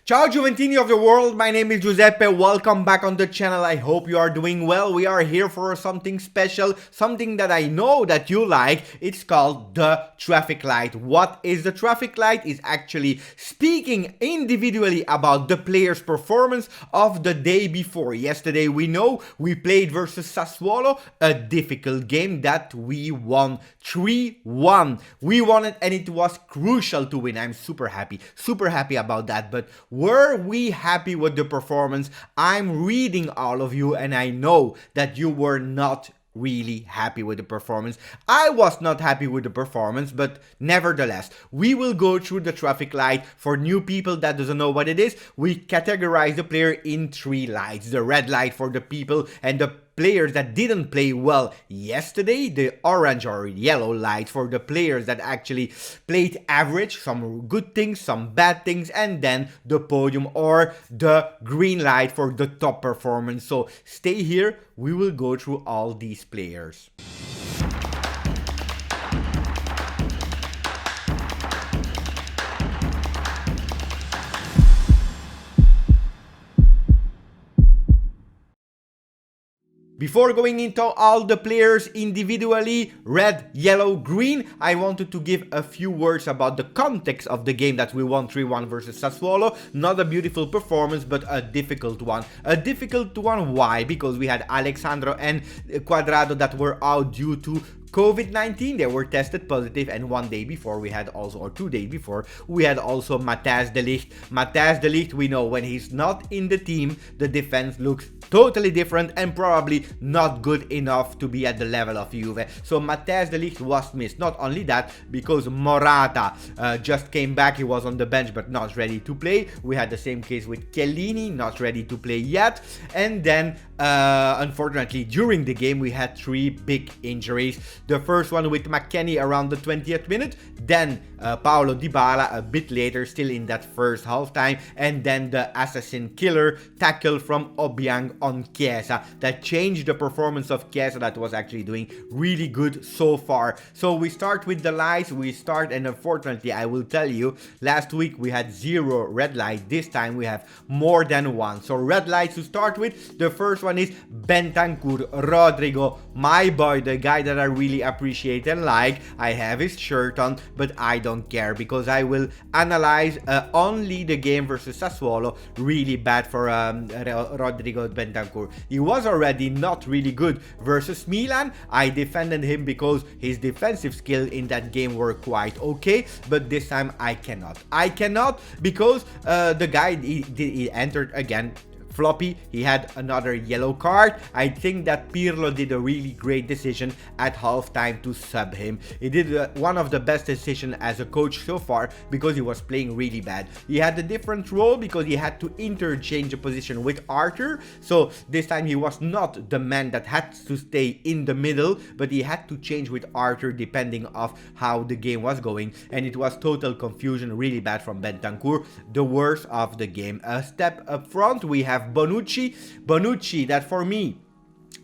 Ciao Giuventini of the world, my name is Giuseppe, welcome back on the channel. I hope you are doing well. We are here for something special, something that I know that you like. It's called the traffic light. What is the traffic light? Is actually speaking individually about the player's performance of the day before. Yesterday we know we played versus Sassuolo, a difficult game that we won 3-1. We won it and it was crucial to win. I'm super happy about that. But were we happy with the performance? I'm reading all of you and I know that you were not really happy with the performance. I was not happy with the performance, but nevertheless, we will go through the traffic light. For new people that doesn't know what it is, we categorize the player in 3 lights. The red light for the people and the players that didn't play well yesterday, the orange or yellow light for the players that actually played average, some good things, some bad things, and then the podium or the green light for the top performance. So stay here, we will go through all these players. Before going into all the players individually, red, yellow, green, I wanted to give a few words about the context of the game that we won 3-1 versus Sassuolo. Not a beautiful performance, but a difficult one. A difficult one, why? Because we had Alexandro and Quadrado that were out due to COVID-19, they were tested positive, and 1 day before we had also, or 2 days before, we had also Matthijs de Ligt. Matthijs de Ligt, we know when he's not in the team, the defense looks totally different and probably not good enough to be at the level of Juve. So Matthijs de Ligt was missed. Not only that, because Morata just came back, he was on the bench but not ready to play. We had the same case with Chiellini, not ready to play yet. And then, unfortunately, during the game, we had 3 big injuries. The first one with McKennie around the 20th minute, then Paulo Dybala a bit later, still in that first halftime, and then the assassin killer tackle from Obiang on Chiesa that changed the performance of Chiesa, that was actually doing really good so far. So we start with the lights, and unfortunately I will tell you, last week we had 0 red light, this time we have more than 1. So red lights to start with, the first one is Bentancur, Rodrigo, my boy, the guy that I really appreciate and like. I have his shirt on, but I don't care because I will analyze only the game versus Sassuolo. Really bad for Rodrigo Bentancur. He was already not really good versus Milan. I defended him because his defensive skill in that game were quite okay, but this time I cannot because the guy he entered again floppy. He had another yellow card. I think that Pirlo did a really great decision at halftime to sub him. He did one of the best decisions as a coach so far because he was playing really bad. He had a different role because he had to interchange a position with Arthur. So this time he was not the man that had to stay in the middle, but he had to change with Arthur depending of how the game was going. And it was total confusion, really bad from Bentancur. The worst of the game. A step up front, we have Bonucci, that for me,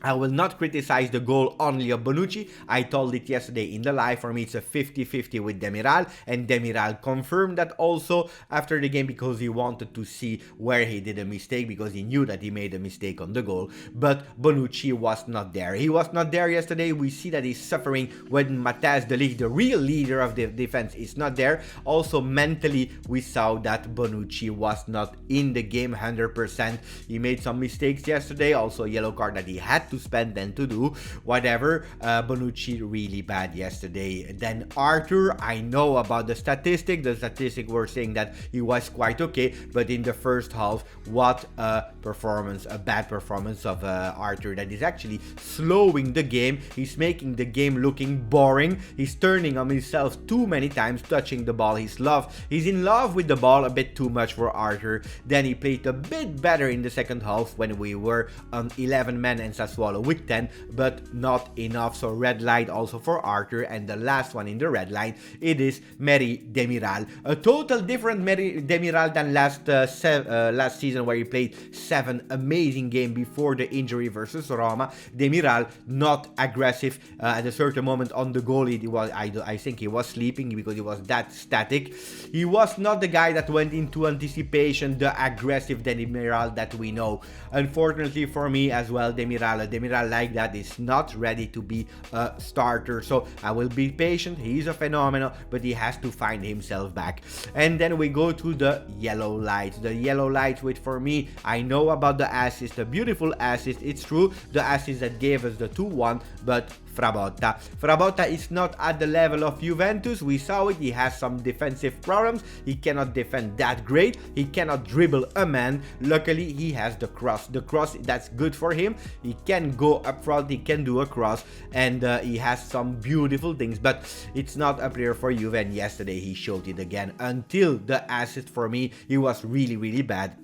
I will not criticize the goal only of Bonucci. I told it yesterday in the live. For me, it's a 50-50 with Demiral. And Demiral confirmed that also after the game because he wanted to see where he did a mistake because he knew that he made a mistake on the goal. But Bonucci was not there. He was not there yesterday. We see that he's suffering when Matthijs de Ligt, the real leader of the defense, is not there. Also mentally, we saw that Bonucci was not in the game 100%. He made some mistakes yesterday. Also a yellow card that he had to spend and to do whatever. Bonucci really bad yesterday. Then Arthur, I know about the statistic were saying that he was quite okay, but in the first half, what a performance, a bad performance of Arthur that is actually slowing the game. He's making the game looking boring. He's turning on himself too many times, touching the ball. He's in love with the ball a bit too much for Arthur. Then he played a bit better in the second half when we were on 11 men and Sassuolo Sassuolo with 10, but not enough. So red light also for Arthur, and the last one in the red line, it is Merih Demiral. A total different Merih Demiral than last season, where he played 7 amazing games before the injury versus Roma. Demiral not aggressive at a certain moment on the goal. I think he was sleeping because he was that static. He was not the guy that went into anticipation, the aggressive Demiral that we know. Unfortunately for me as well, Demiral like that is not ready to be a starter. So I will be patient. He's a phenomenal, but he has to find himself back. And then we go to the yellow lights. The yellow lights, which for me, I know about the assist, a beautiful assist. It's true, the assist that gave us the 2-1, but Frabotta is not at the level of Juventus. We saw it. He has some defensive problems. He cannot defend that great. He cannot dribble a man. Luckily, he has the cross. The cross, that's good for him. He can go up front. He can do a cross. And he has some beautiful things. But it's not a player for Juve. And yesterday, he showed it again. Until the assist for me, he was really, really bad.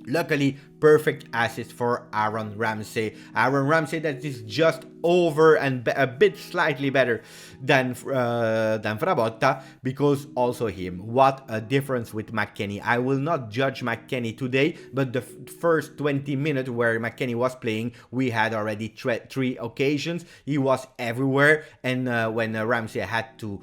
Luckily, perfect assist for Aaron Ramsey. Aaron Ramsey that is just over and a bit slightly better than Frabotta, because also him. What a difference with McKennie. I will not judge McKennie today, but the first 20 minutes where McKennie was playing, we had already 3 occasions. He was everywhere, and when Ramsey had to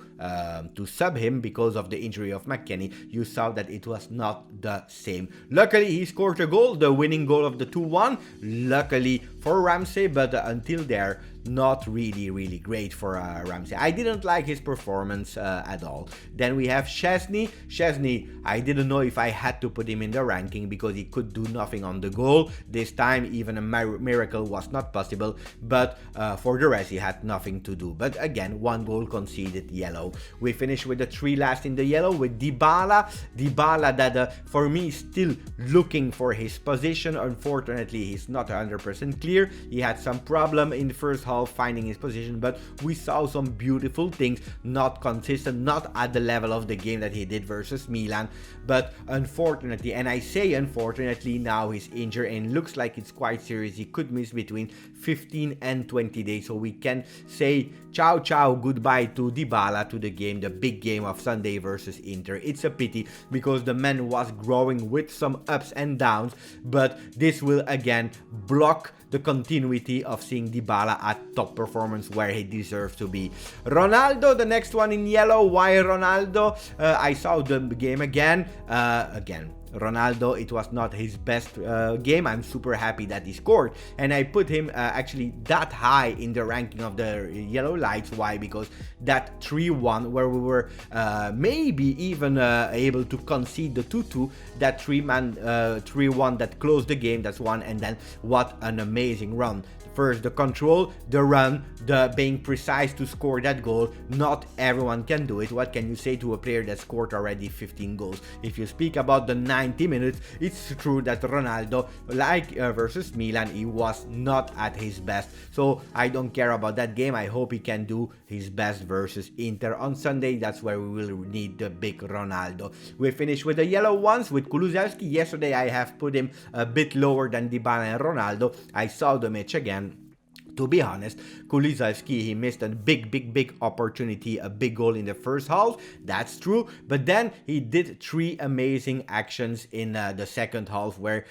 sub him because of the injury of McKennie, you saw that it was not the same. Luckily, he scored a goal, the winning goal of the 2-1. Luckily for Ramsey, but until there, not really great for Ramsey. I didn't like his performance at all. Then we have Szczesny. Szczesny, I didn't know if I had to put him in the ranking because he could do nothing on the goal. This time, even a miracle was not possible, but for the rest, he had nothing to do. But again, 1 goal conceded, yellow. We finish with the 3 last in the yellow with Dybala. Dybala that for me is still looking for his position. Unfortunately, he's not 100% clear. He had some problem in the first half finding his position, but we saw some beautiful things. Not consistent, not at the level of the game that he did versus Milan. But unfortunately, and I say unfortunately, now he's injured and looks like it's quite serious. He could miss between 15 and 20 days. So we can say ciao goodbye to Dybala, to the game, the big game of Sunday versus Inter. It's a pity because the man was growing with some ups and downs, but this will again block the continuity of seeing Dybala at top performance where he deserves to be. Ronaldo, the next one in yellow. Why Ronaldo? I saw the game again. Ronaldo, it was not his best game. I'm super happy that he scored, and I put him actually that high in the ranking of the yellow lights. Why? Because that 3-1 where we were maybe even able to concede the 2-2, that 3-1 that closed the game, that's one. And then what an amazing run. First, the control, the run, the being precise to score that goal. Not everyone can do it. What can you say to a player that scored already 15 goals? If you speak about the 90 minutes, it's true that Ronaldo, like versus Milan, he was not at his best. So I don't care about that game. I hope he can do his best versus Inter on Sunday. That's where we will need the big Ronaldo. We finish with the yellow ones with Kulusevski. Yesterday I have put him a bit lower than Dybala and Ronaldo. I saw the match again. To be honest, Kulusevski, he missed a big opportunity, a big goal in the first half. That's true. But then he did 3 amazing actions in the second half where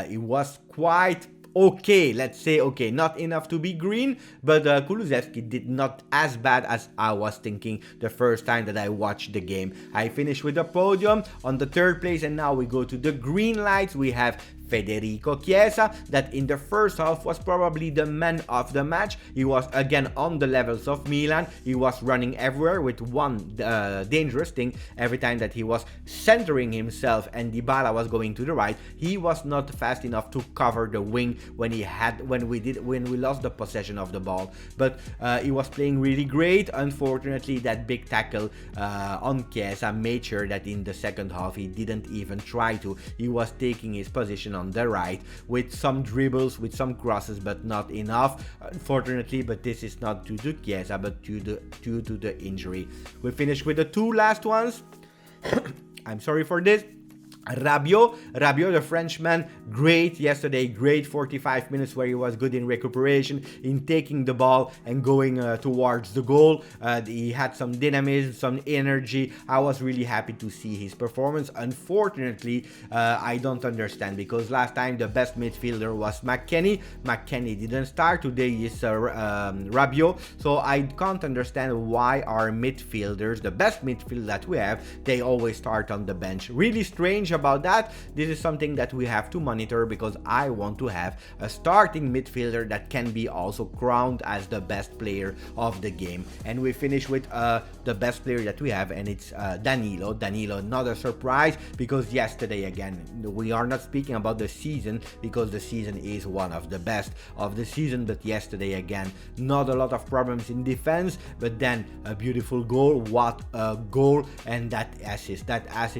he was quite okay, let's say okay, not enough to be green, but Kulusevski did not as bad as I was thinking the first time that I watched the game. I finished with the podium on the 3rd place, and now we go to the green lights. We have Federico Chiesa, that in the first half was probably the man of the match. He was again on the levels of Milan. He was running everywhere with one dangerous thing. Every time that he was centering himself and Dybala was going to the right, he was not fast enough to cover the wing when we lost the possession of the ball. But he was playing really great. Unfortunately, that big tackle on Chiesa made sure that in the second half he didn't even try to. He was taking his position on the right with some dribbles, with some crosses, but not enough, unfortunately. But this is not due to Chiesa, but due to the injury. We finish with the 2 last ones. I'm sorry for this. Rabiot, the Frenchman, great yesterday, great 45 minutes where he was good in recuperation, in taking the ball and going towards the goal. He had some dynamism, some energy. I was really happy to see his performance. Unfortunately, I don't understand, because last time the best midfielder was McKennie. McKennie didn't start. Today is Rabiot. So I can't understand why our midfielders, the best midfield that we have, they always start on the bench. Really strange about that. This is something that we have to monitor, because I want to have a starting midfielder that can be also crowned as the best player of the game. And we finish with the best player that we have, and it's Danilo. Danilo, not a surprise, because yesterday again, we are not speaking about the season, because the season is one of the best of the season, but yesterday again, not a lot of problems in defense, but then a beautiful goal. What a goal! And that assist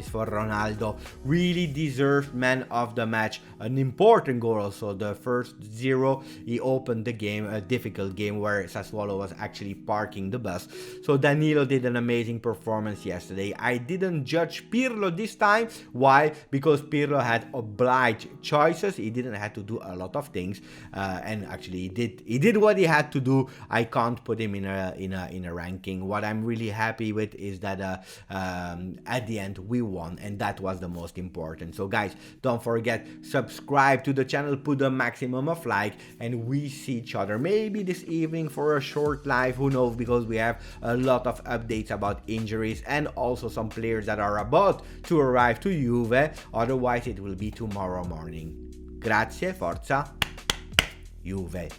for Ronaldo, really deserved man of the match. An important goal also, the first 0. He opened the game, a difficult game where Sassuolo was actually parking the bus. So Danilo did an amazing performance yesterday. I didn't judge Pirlo this time. Why? Because Pirlo had obliged choices. He didn't have to do a lot of things, and actually he did what he had to do. I can't put him in a ranking. What I'm really happy with is that at the end we won, and that was the most important. So guys, don't forget, subscribe to the channel, put a maximum of like, and we see each other maybe this evening for a short live, who knows, because we have a lot of updates about injuries and also some players that are about to arrive to Juve. Otherwise it will be tomorrow morning. Grazie, forza, Juve.